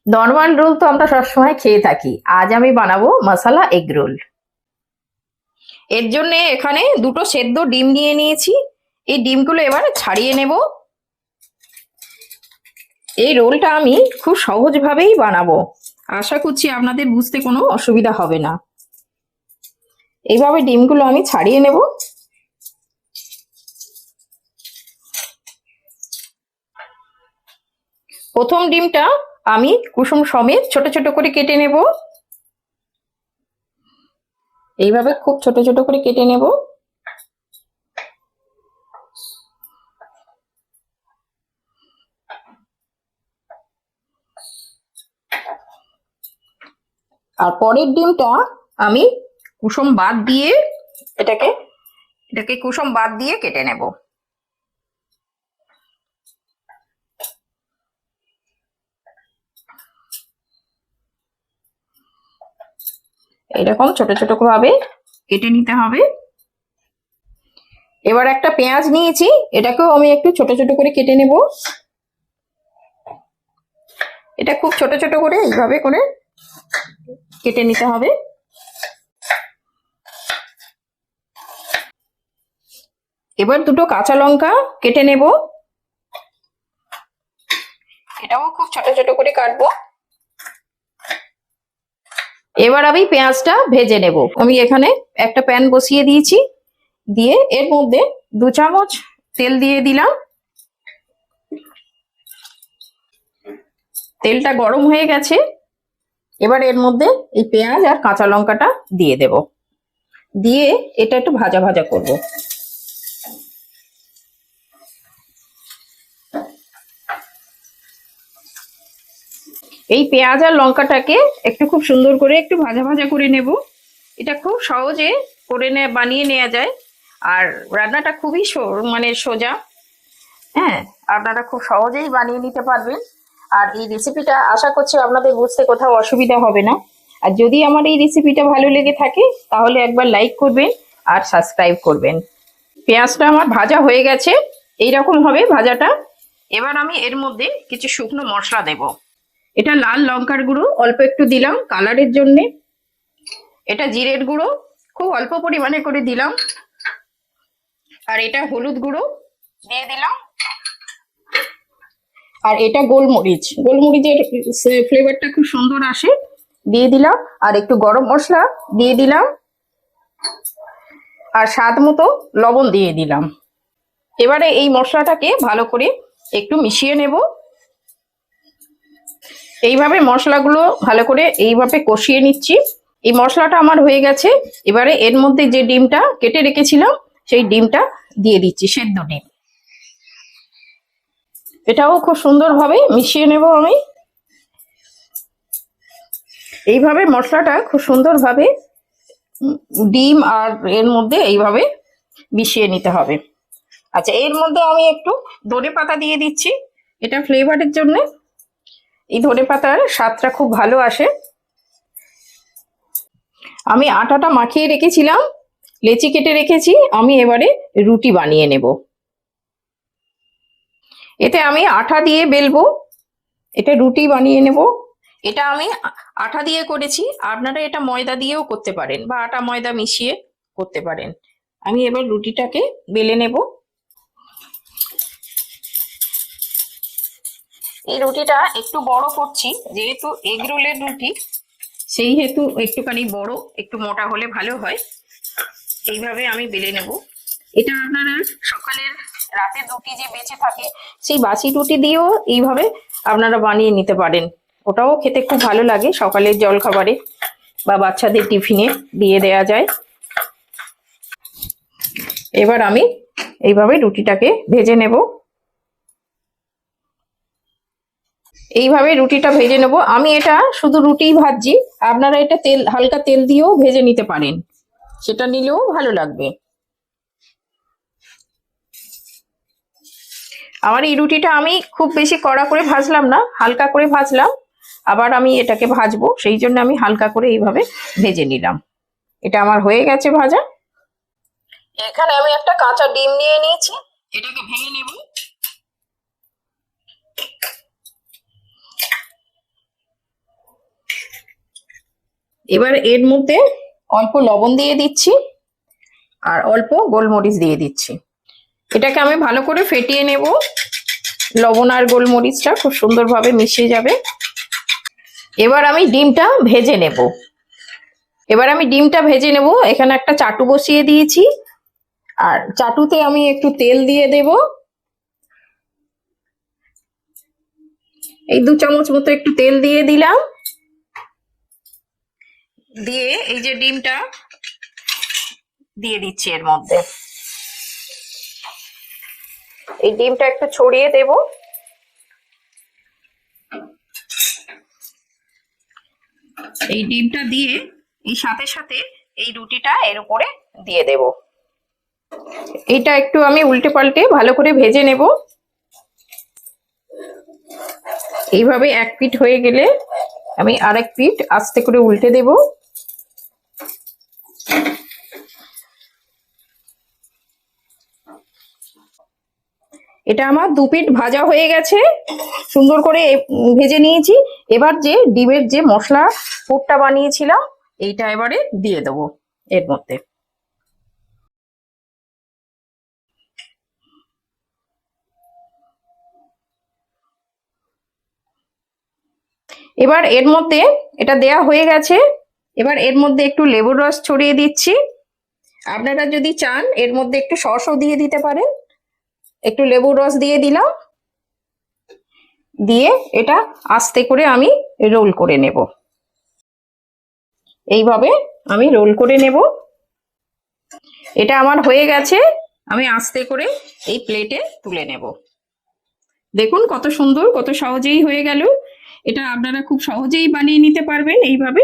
Normal role তো আমরা সবসময় খেয়ে থাকি, আজ আমি বানাবো মশলা এগ রোল। এর জন্য এখানে দুটো সেদ্ধ ডিম নিয়ে নিয়েছি। এই ডিমগুলো এবার ছাড়িয়ে নেব। এই রোলটা আমি খুব সহজভাবেই বানাবো, আশা করছি আপনাদের বুঝতে কোনো অসুবিধা হবে না। এইভাবে ডিমগুলো আমি ছাড়িয়ে নেব। প্রথম ডিমটা আমি কুসুম সমেত ছোট ছোট করে কেটে নেব। এইভাবে খুব ছোট ছোট করে কেটে নেব। আর পরের ডিমটা আমি কুসুম বাদ দিয়ে এটাকে এটাকে কুসুম বাদ দিয়ে কেটে নেব। এরকম ছোট ছোট ভাবে কেটে নিতে হবে। এবার একটা পেঁয়াজ নিয়েছি, এটাকেও আমি একটু ছোট ছোট করে কেটে নেব। এটা খুব ছোট ছোট করে এইভাবে করে কেটে নিতে হবে। এবার দুটো কাঁচা লঙ্কা কেটে নেব, এটাও খুব ছোট ছোট করে কাটবো। এবার আমি পেঁয়াজটা ভেজে নেব। আমি এখানে একটা প্যান বসিয়ে দিয়েছি, দিয়ে এর মধ্যে 2 চামচ তেল দিয়ে দিলাম। তেলটা গরম হয়ে গেছে, এবার এর মধ্যে এই পেঁয়াজ আর কাঁচা লঙ্কাটা দিয়ে দেব, দিয়ে এটা একটু ভাজা ভাজা করব। এই পেঁয়াজ আর লঙ্কাটাকে একটু খুব সুন্দর করে একটু ভাজা ভাজা করে নেব। এটা খুব সহজে করে বানিয়ে নেওয়া যায়, আর রান্নাটা খুবই সোজা। হ্যাঁ, আপনারা খুব সহজেই বানিয়ে নিতে পারবেন। আর এই রেসিপিটা আশা করছি আপনাদের বুঝতে কোথাও অসুবিধা হবে না। আর যদি আমার এই রেসিপিটা ভালো লেগে থাকে তাহলে একবার লাইক করবেন আর সাবস্ক্রাইব করবেন। পেঁয়াজটা আমার ভাজা হয়ে গেছে, এইরকম হবে ভাজাটা। এবার আমি এর মধ্যে কিছু শুকনো মশলা দেব। এটা লাল লঙ্কার গুঁড়ো অল্প একটু দিলাম কালারের জন্য। এটা জিরের গুঁড়ো খুব অল্প পরিমাণে করে দিলাম। আর এটা হলুদ গুঁড়ো দিয়ে দিলাম। আর এটা গোলমরিচের ফ্লেভারটা খুব সুন্দর আসে, দিয়ে দিলাম। আর একটু গরম মশলা দিয়ে দিলাম, আর স্বাদ মতো লবণ দিয়ে দিলাম। এবারে এই মশলাটাকে ভালো করে একটু মিশিয়ে নেব। এইভাবে মশলাগুলো ভালো করে এইভাবে কষিয়ে নিচ্ছি। এই মশলাটা আমার হয়ে গেছে। এবারে এর মধ্যে যে ডিমটা কেটে রেখেছিলাম সেই ডিমটা দিয়ে দিচ্ছি, সেদ্ধ ডিম। এটাও খুব সুন্দরভাবে মিশিয়ে নেব আমি। এইভাবে মশলাটা খুব সুন্দরভাবে ডিম আর এর মধ্যে এইভাবে মিশিয়ে নিতে হবে। আচ্ছা, এর মধ্যে আমি একটু ধনেপাতা দিয়ে দিচ্ছি, এটা ফ্লেভারের জন্য। এই ধনেপাতার স্বাদটা খুব ভালো আসে। আমি আটাটা মাখিয়ে রেখেছিলাম, লেচি কেটে রেখেছি। আমি এবারে রুটি বানিয়ে নেব। এতে আমি আটা দিয়ে বেলবো, এটা রুটি বানিয়ে নেব। এটা আমি আটা দিয়ে করেছি, আপনারা এটা ময়দা দিয়েও করতে পারেন বা আটা ময়দা মিশিয়ে করতে পারেন। আমি এবার রুটিটাকে বেলে নেব। এই রুটিটা একটু বড় করছি, যেহেতু এগ রোলের রুটি, সেই হেতু একটুখানি বড়, একটু মোটা হলে ভালো হয়। এইভাবে আমি বেলে নেব। এটা আপনারা সকালের রাতের রুটি যে বেঁচে থাকে সেই বাসি রুটি দিয়েও এইভাবে আপনারা বানিয়ে নিতে পারেন, ওটাও খেতে খুব ভালো লাগে। সকালের জলখাবারে বা বাচ্চাদের টিফিনে দিয়ে দেয়া যায়। এবার আমি এইভাবে রুটিটাকে ভেজে নেব। এইভাবে রুটিটা ভেজে নেব। আমি এটা শুধু রুটিই ভাজছি, আপনারা এটা হালকা তেল দিয়েও ভেজে নিতে পারেন, সেটা নিলেও ভালো লাগবে। আমার এই রুটিটা আমি খুব বেশি কড়া করে ভাজলাম না, হালকা করে ভাজলাম। আবার আমি এটাকে ভাজবো, সেই জন্য আমি হালকা করে এইভাবে ভেজে নিলাম। এটা আমার হয়ে গেছে ভাজা। এখানে আমি একটা কাঁচা ডিম নিয়ে নিয়েছি, এটাকে ভেঙে নেব। এবার এর মধ্যে অল্প লবণ দিয়ে দিচ্ছি আর অল্প গোলমরিচ দিয়ে দিচ্ছি। এটাকে আমি ভালো করে ফেটিয়ে নেব। লবণ আর গোলমরিচটা খুব সুন্দরভাবে মিশে যাবে। এবার আমি ডিমটা ভেজে নেব। এখানে একটা চাটু বসিয়ে দিয়েছি আর চাটুতে আমি একটু তেল দিয়ে দেব। এই 2 চামচ মতো একটু তেল দিয়ে দিলাম। দিয়ে এই যে ডিমটা দিয়ে দিচ্ছি এর মধ্যে। এই ডিমটা একটু ছড়িয়ে দেব। এই ডিমটা দিয়ে এই সাথে সাথে এই রুটিটা এর উপরে দিয়ে দেব। এটা একটু আমি উল্টে পাল্টে ভালো করে ভেজে নেব। এইভাবে এক পিঠ হয়ে গেলে আমি আরেক পিঠ আস্তে করে উল্টে দেব। এটা আমার 2 পিঠ ভাজা হয়ে গেছে, সুন্দর করে ভেজে নিয়েছি। এবার যে ডিমের যে মশলা পুরটা বানিয়েছিলাম এইটা এবারে দিয়ে দেবো এর মধ্যে। এবার এর মধ্যে এটা দেয়া হয়ে গেছে। এবার এর মধ্যে একটু লেবুর রস ছড়িয়ে দিচ্ছি। আপনারা যদি চান এর মধ্যে একটু সসও দিয়ে দিতে পারেন। একটু লেবুর রস দিয়ে দিলাম। দিয়ে এটা আস্তে করে আমি রোল করে নেব। এইভাবে আমি রোল করে নেব। এটা আমার হয়ে গেছে। আমি আস্তে করে এই প্লেটে তুলে নেব। দেখুন কত সুন্দর, কত সহজেই হয়ে গেল। এটা আপনারা খুব সহজেই বানিয়ে নিতে পারবেন এইভাবে।